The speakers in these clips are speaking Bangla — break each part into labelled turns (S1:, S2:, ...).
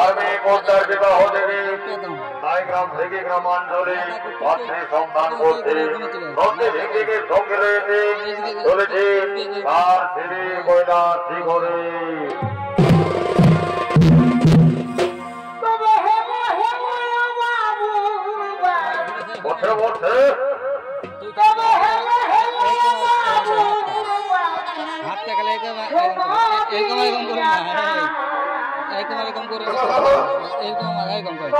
S1: আমি পদ্মার বিবাহ দেবী তাই গ্রাম থেকে গ্রামাঞ্চলে পাত্রী সন্ধান করতে নদী ভিত্তিকে সঙ্গে রয়েছে চলেছে তার ছেলে কৈলাসী করে বসে বসে
S2: হাতটা গেলে এরকম করুন না এরকম করুন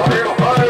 S2: এরকম করে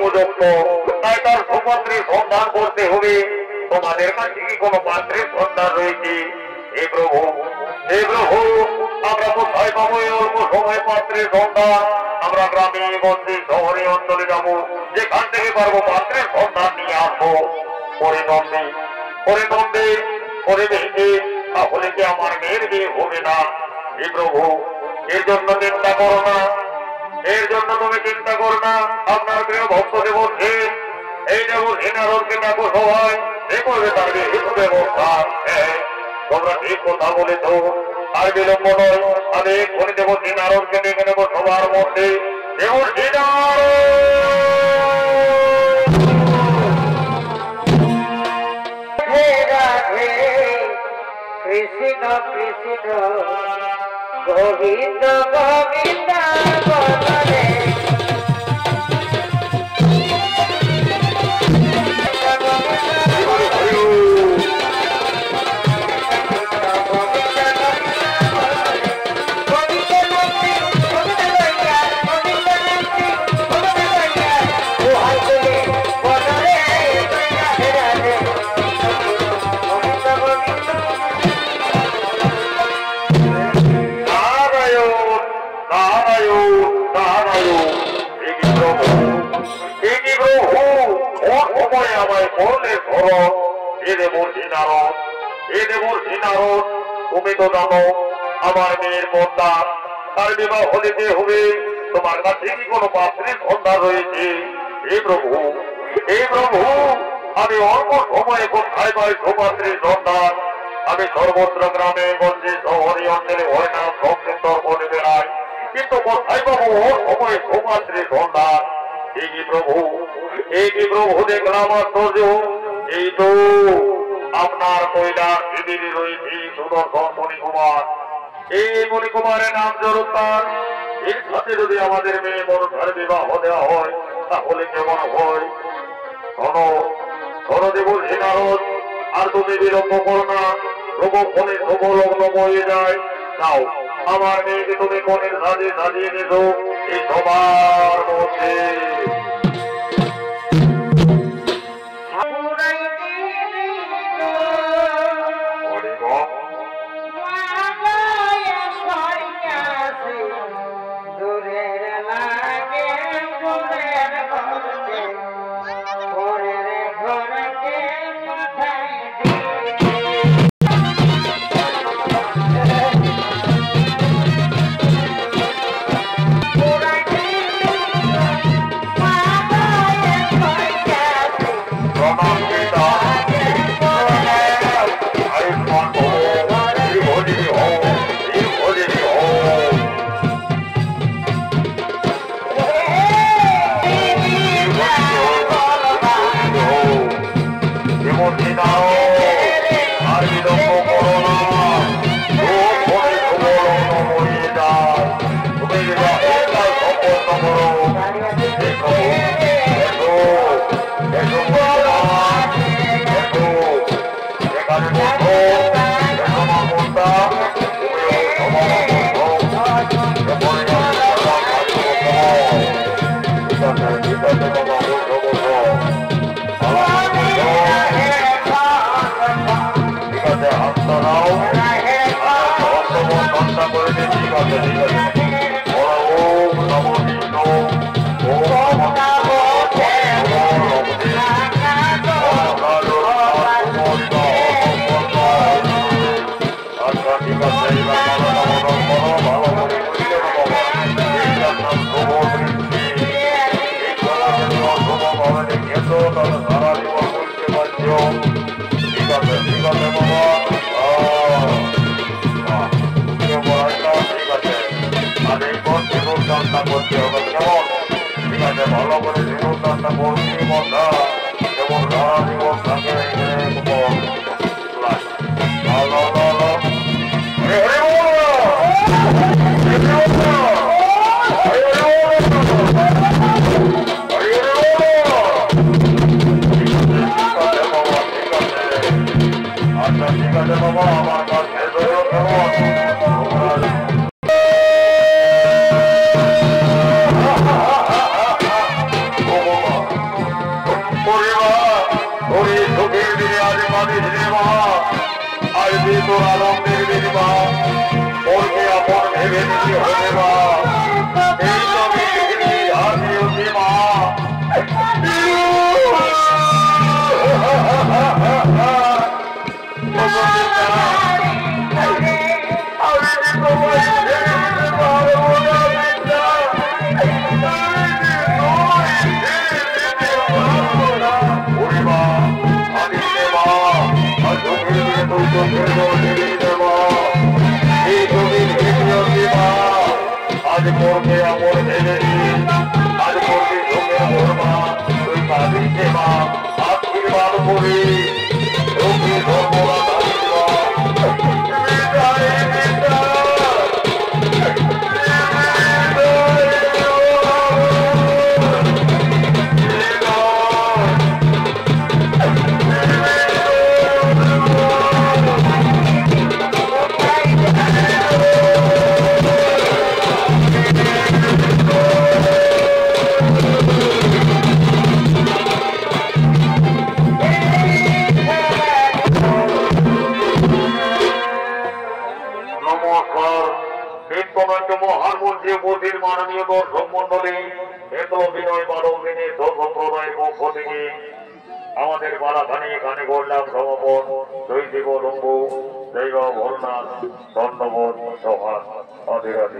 S2: উপযুক্ত তাই তার সুপাত্রীর সন্ধান করতে হবে তোমাদের কাছে কি কোনো পাত্রের সন্ধান রয়েছে হে প্রভু আমরা কোথায় পাবো এই অল্প সময় পাত্রের সন্ধান আমরা গ্রামে গঞ্জে শহরে অঞ্চলে যাবো যেখান থেকে পারবো পাত্রের সন্ধান নিয়ে আসবো পরে নন্দে ভেঙে তাহলে কি আমার মেয়ের বিয়ে হবে না হে প্রভু এর জন্য চিন্তা করো না এর জন্য তুমি চিন্তা করো না আপনার প্রিয় ভক্তদের বলছে এই যেমন হিনারকে ডাকো সবাই এ করবে তার ব্যবস্থা তোমরা ঠিক কথা বলেছ আর বিলম্ব নয় আমি এক্ষুনি দেবো হিনারকে ডেকে নেবো সবার মধ্যে যেমন হিনার
S3: কৃষ্ণ কৃষ্ণ গোবিন্দ গোবিন্দ গোবিন্দে
S1: তুমি তো জানো আমার মেয়ের পদ্মা তার বিবাহ দিতে হবে তোমার কাছে কি কোনো পাত্রের সন্ধান রয়েছে হে প্রভু আমি অল্প সময়ে কোথায় পাই সুপাত্রের সন্ধান আমি সর্বত্র গ্রামে গঞ্জে শহরে অঞ্চলে হয় না সংকীর্তন করে বেড়াই কিন্তু কোথায় পাবো সময় সুপাত্রের সন্ধান এই কি প্রভু দেখলাম আশ্চর্য এই তো আপনার কৈলাস শিবিরে রয়েছে সুদর্শন মণিকুমার এই মণিকুমারের নাম জরুরতার এর সাথে যদি আমাদের মেয়ে মনসার বিবাহ দেওয়া হয় তাহলে কেমন হয় ধনদেব নারদ আর তুমি বিলম্ব করো না প্রভু ফলে শুভ লগ্ন বয়ে যায় নাও আমার মেয়েকে তুমি মনের সাজিয়ে নিছো এই সবার মধ্যে
S3: পুরাই
S1: ভালো করে জীবনদানটা করছি বন্ধা যেমন সারা জীবন থাকে আচ্ছা ঠিক আছে বাবা আমার কাজ শেষ হয়ে কেমন তোর আনন্দের বিনিমা ওরকে আপন ভেবে নিতে হবে মা এই তবে হাসি মা আজ করবে আমর ভেবেছি আজ করবে চোখের ধর্মা তুই পাবি সেবা আশীর্বাদ করি চোখে ধর্মরা মাননীয় দর্শক মন্ডলী এত অভিনয় বারো দিনে সম্প্রদায়ের পক্ষ থেকে আমাদের পাড়াখানি এখানে করলাম সমাপন জয় শিব লম্বু জয় বাবা ভোলনাথ ধন্যবাদ সভার অধীরাধী